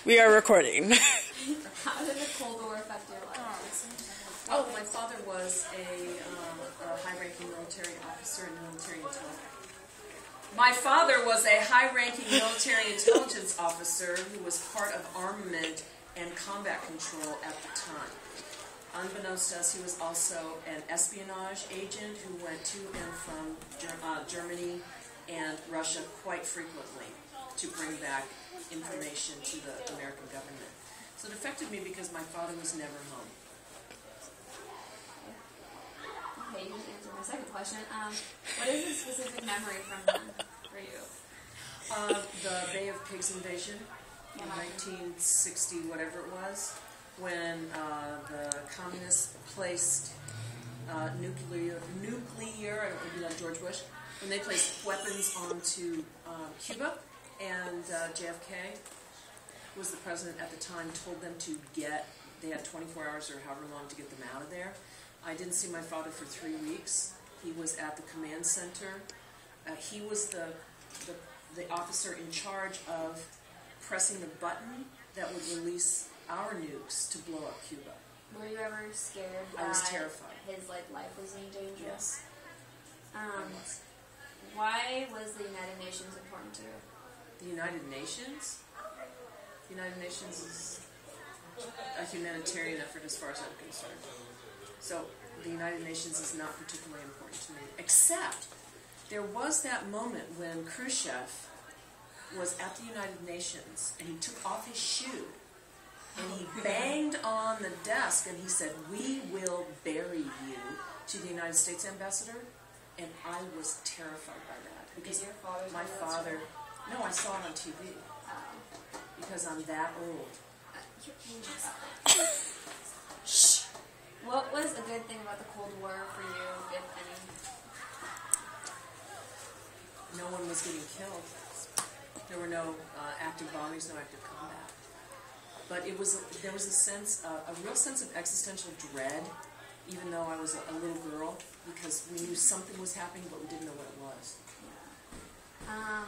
We are recording. How did the Cold War affect your life? Oh, my father was a high-ranking military officer in military intelligence. My father was a high-ranking military intelligence officer who was part of armament and combat control at the time. Unbeknownst to us, he was also an espionage agent who went to and from Germany and Russia quite frequently to bring back information to the American government. So it affected me because my father was never home. Okay, you just answered my second question. What is a specific memory from him for you? The Bay of Pigs invasion in 1960, whatever it was, when the communists placed nuclear, I don't know, like George Bush, when they placed weapons onto Cuba, and JFK was the president at the time, told them to they had 24 hours or however long to get them out of there. I didn't see my father for 3 weeks. He was at the command center. He was the officer in charge of pressing the button that would release our nukes to blow up Cuba. Were you ever scared I was that terrified. his life was in danger? Yes. Why was the United Nations important to you? The United Nations? The United Nations is a humanitarian effort as far as I'm concerned. So the United Nations is not particularly important to me, except there was that moment when Khrushchev was at the United Nations and he took off his shoe and he banged on the desk and he said, "We will bury you," to the United States ambassador, and I was terrified by that because Did your father my father. No, I saw it on TV because I'm that old. Shh. What was a good thing about the Cold War for you, if any? No one was getting killed. There were no active bombings, no active combat. But there was a real sense of existential dread, even though I was a little girl, because we knew something was happening, but we didn't know what it was. Yeah.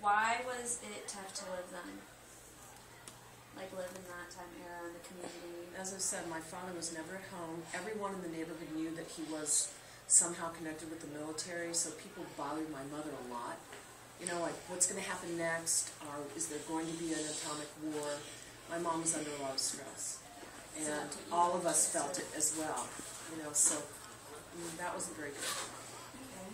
Why was it tough to live then? Like live in that time era in the community? As I said, my father was never at home. Everyone in the neighborhood knew that he was somehow connected with the military, so people bothered my mother a lot. You know, like, what's going to happen next? Or is there going to be an atomic war? My mom was under a lot of stress. And all of us felt it as well. You know, so that wasn't very good. Okay.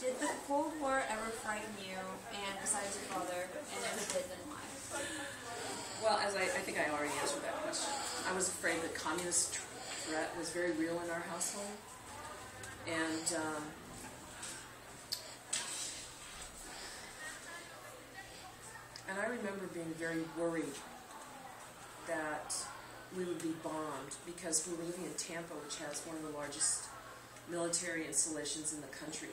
Did the Cold War ever frighten you, and besides your father, and if it did, then why? Well, as I think I already answered that question. I was afraid the communist threat was very real in our household. And I remember being very worried that we would be bombed because we were living in Tampa, which has one of the largest military installations in the country,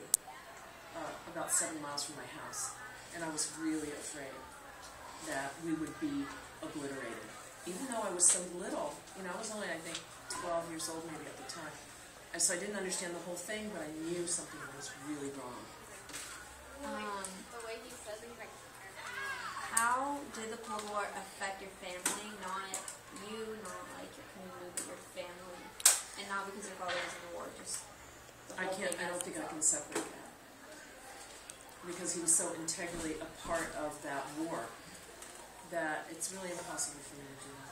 about 7 miles from my house. And I was really afraid that we would be obliterated. Even though I was so little, you know, I was only, I think, 12 years old maybe at the time. And so I didn't understand the whole thing, but I knew something was really wrong. The way he says it, like, how did the Cold War affect your family? Not you, not like your community, but your family. And not because your father was in the war, just the whole thing. I don't think I can separate that. Because he was so integrally a part of that war that it's really impossible for me to do that.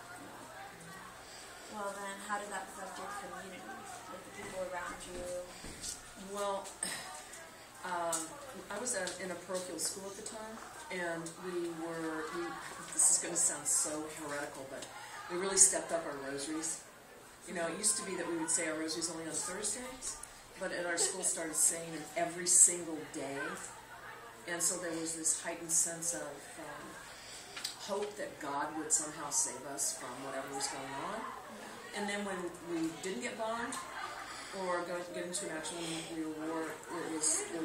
Well then, how did that affect your community? Like the people around you? Well, I was in a parochial school at the time, and this is going to sound so heretical, but we really stepped up our rosaries. You know, it used to be that we would say our rosaries only on Thursdays, but at our school started saying them every single day. And so there was this heightened sense of hope that God would somehow save us from whatever was going on. And then when we didn't get bombed or get into an actual nuclear war, it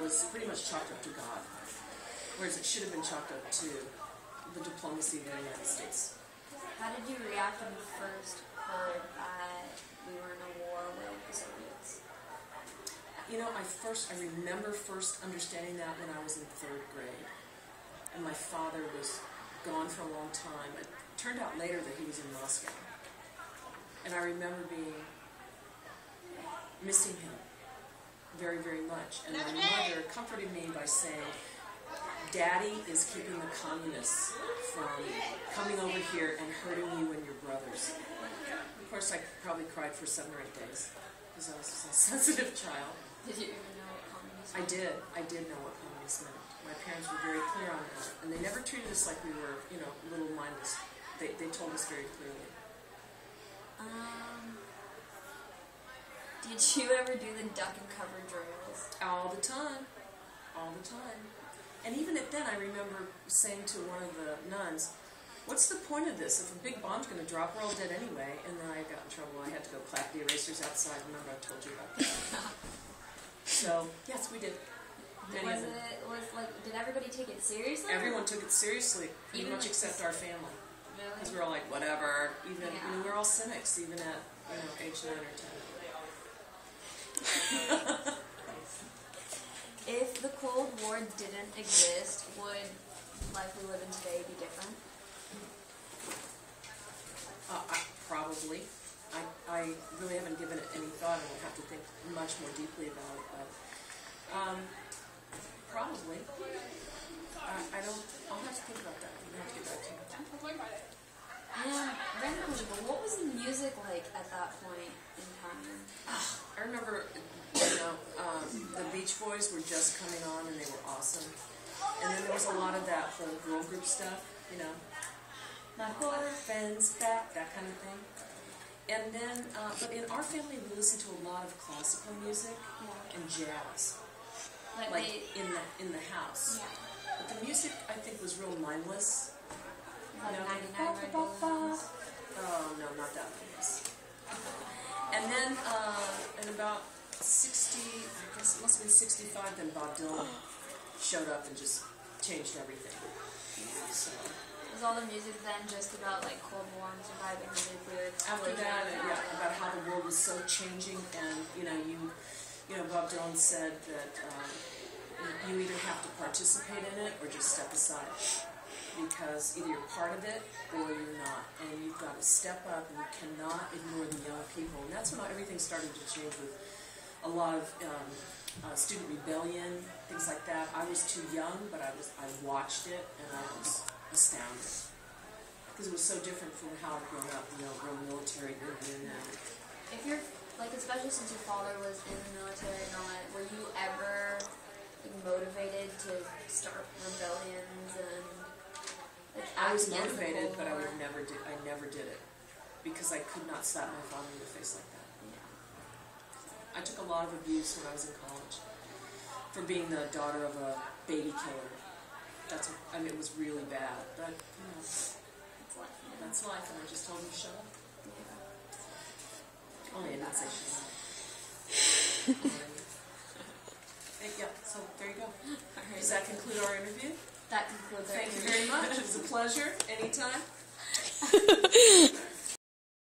was pretty much chalked up to God, whereas it should have been chalked up to the diplomacy of the United States. How did you react when you first heard that we were in a war with the Soviets? You know, I remember first understanding that when I was in 3rd grade. And my father was gone for a long time. It turned out later that he was in Moscow. And I remember missing him very, very much. And my mother comforted me by saying, Daddy is keeping the communists from coming over here and hurting you and your brothers. Of course, I probably cried for 7 or 8 days because I was a sensitive child. Did you even know what communists I did. I did know what communists meant. My parents were very clear on that. And they never treated us like we were, little mindless. They told us very clearly. Did you ever do the duck and cover drills? All the time. All the time. And even then, I remember saying to one of the nuns, what's the point of this? If a big bomb's going to drop, we're all dead anyway. And then I got in trouble. I had to go clap the erasers outside. Remember I told you about that? So, yes, we did. Did everybody take it seriously? Everyone took it seriously, pretty much except our family. Really? Because we were all like, whatever. Even we were all cynics, even at age 9 or 10. If the Cold War didn't exist, would life we live in today be different? Probably. I really haven't given it any thought, and would have to think much more deeply about it. But probably. I'll have to think about that. I'll have to get back to you. And random question, but what was the music like at that point in time? I remember, the Beach Boys were just coming on, and they were awesome. And then there was a lot of that whole girl group stuff, My orphans back, that kind of thing. And then, but in our family, we listened to a lot of classical music and jazz, in the house. Yeah. But the music, I think, was real mindless. Like 99 Red Balloons. Oh, no, not that mindless. And then, in about 60, I guess it must have been 65, then Bob Dylan showed up and just changed everything. Yeah. So. Was all the music then just about like Cold War and surviving the nuclear After explosion? that, about how the world was so changing, and Bob Dylan said that you either have to participate in it or just step aside, because either you're part of it or you're not, and you've got to step up, and you cannot ignore the young people. And that's when everything started to change with a lot of student rebellion, things like that. I was too young, but I watched it, and I was astounded, because it was so different from how I'd grown up, real military driven. If you're, especially since your father was in the military and all that, were you ever motivated to start rebellions and I was motivated, but I never did it, because I could not slap my father in the face like that. Yeah. I took a lot of abuse when I was in college for being the daughter of a baby killer. It was really bad, but that's life, and I just told him to shut up. Yeah. Only I didn't say shut up. So there you go. Does that conclude our interview? That concludes our interview. Thank you very much. It was a pleasure. Anytime.